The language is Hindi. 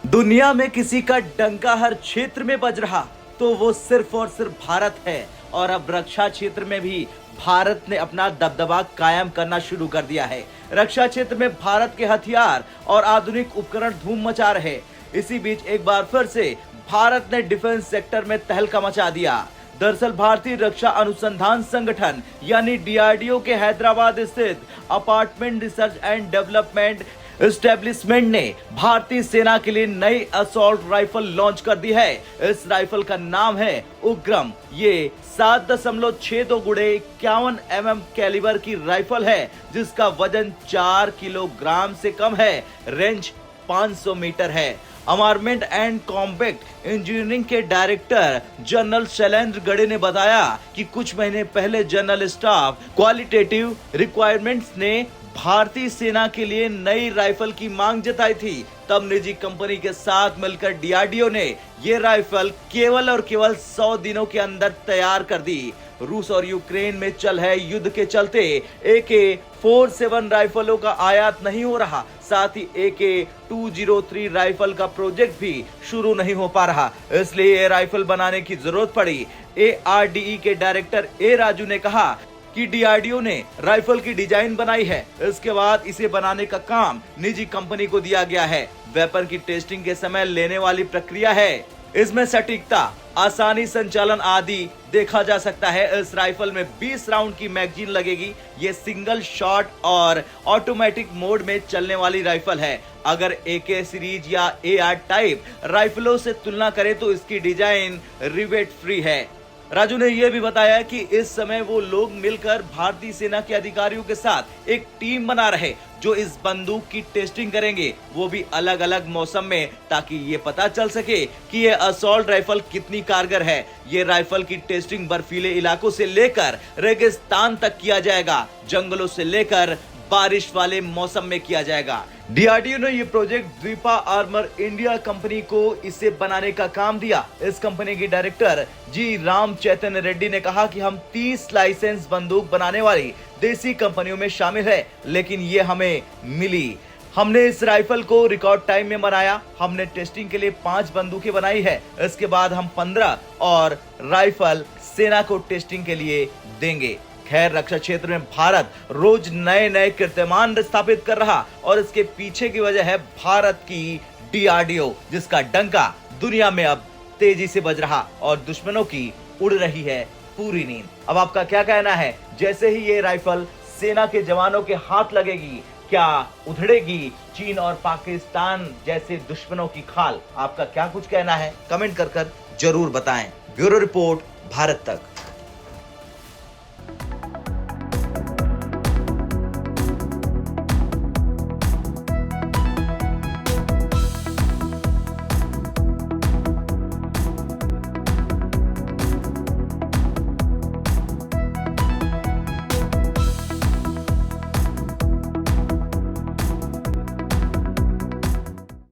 दुनिया में किसी का डंका हर क्षेत्र में बज रहा तो वो सिर्फ और सिर्फ भारत है। और अब रक्षा क्षेत्र में भी भारत ने अपना दबदबा कायम करना शुरू कर दिया है। रक्षा क्षेत्र में भारत के हथियार और आधुनिक उपकरण धूम मचा रहे। इसी बीच एक बार फिर से भारत ने डिफेंस सेक्टर में तहलका मचा दिया। दरअसल भारतीय रक्षा अनुसंधान संगठन यानी डीआरडीओ के हैदराबाद स्थित apartment research and development establishment ने भारतीय सेना के लिए नई असॉल्ट राइफल लॉन्च कर दी है। इस राइफल का नाम है उग्रम। ये 7.62 गुणे 51 mm कैलिबर की राइफल है जिसका वजन 4 किलोग्राम से कम है। रेंज 500 मीटर है। आर्मामेंट एंड कॉम्बैक्ट इंजीनियरिंग के डायरेक्टर जनरल शैलेंद्र गड़े ने बताया कि कुछ महीने पहले जनरल स्टाफ क्वालिटेटिव रिक्वायरमेंट्स ने भारतीय सेना के लिए नई राइफल की मांग जताई थी। तब निजी कंपनी के साथ मिलकर डीआरडीओ ने ये राइफल केवल और केवल 100 दिनों के अंदर तैयार कर दी। रूस और यूक्रेन में चल है युद्ध के चलते AK-47 राइफलों का आयात नहीं हो रहा। साथ ही AK-203 राइफल का प्रोजेक्ट भी शुरू नहीं हो पा रहा, इसलिए ये राइफल बनाने की जरूरत पड़ी। ARDE के डायरेक्टर ए राजू ने कहा कि डीआरडीओ ने राइफल की डिजाइन बनाई है, इसके बाद इसे बनाने का काम निजी कंपनी को दिया गया है। वेपन की टेस्टिंग के समय लेने वाली प्रक्रिया है, इसमें सटीकता, आसानी संचालन आदि देखा जा सकता है। इस राइफल में 20 राउंड की मैगजीन लगेगी। ये सिंगल शॉट और ऑटोमेटिक मोड में चलने वाली राइफल है। अगर AK सीरीज या AR टाइप राइफलों से तुलना करें तो इसकी डिजाइन रिवेट फ्री है। राजू ने यह भी बताया कि इस समय वो लोग मिलकर भारतीय सेना के अधिकारियों के साथ एक टीम बना रहे जो इस बंदूक की टेस्टिंग करेंगे, वो भी अलग अलग मौसम में, ताकि ये पता चल सके कि ये असॉल्ट राइफल कितनी कारगर है। ये राइफल की टेस्टिंग बर्फीले इलाकों से लेकर रेगिस्तान तक किया जाएगा, जंगलों से लेकर बारिश वाले मौसम में किया जाएगा। डीआरडीओ ने ये प्रोजेक्ट द्वीपा आर्मर इंडिया कंपनी को इसे बनाने का काम दिया। इस कंपनी के डायरेक्टर जी राम चैतन्य रेड्डी ने कहा कि हम 30 लाइसेंस बंदूक बनाने वाली देसी कंपनियों में शामिल है, लेकिन ये हमें मिली। हमने इस राइफल को रिकॉर्ड टाइम में बनाया। हमने टेस्टिंग के लिए 5 बंदूकें बनाई है, इसके बाद हम 15 और राइफल सेना को टेस्टिंग के लिए देंगे। खैर, रक्षा क्षेत्र में भारत रोज नए नए कीर्तिमान स्थापित कर रहा और इसके पीछे की वजह है भारत की डीआरडीओ, जिसका डंका दुनिया में अब तेजी से बज रहा और दुश्मनों की उड़ रही है पूरी नींद। अब आपका क्या कहना है? जैसे ही ये राइफल सेना के जवानों के हाथ लगेगी, क्या उधड़ेगी चीन और पाकिस्तान जैसे दुश्मनों की खाल? आपका क्या कुछ कहना है? कमेंट कर जरूर बताएं। ब्यूरो रिपोर्ट, भारत तक।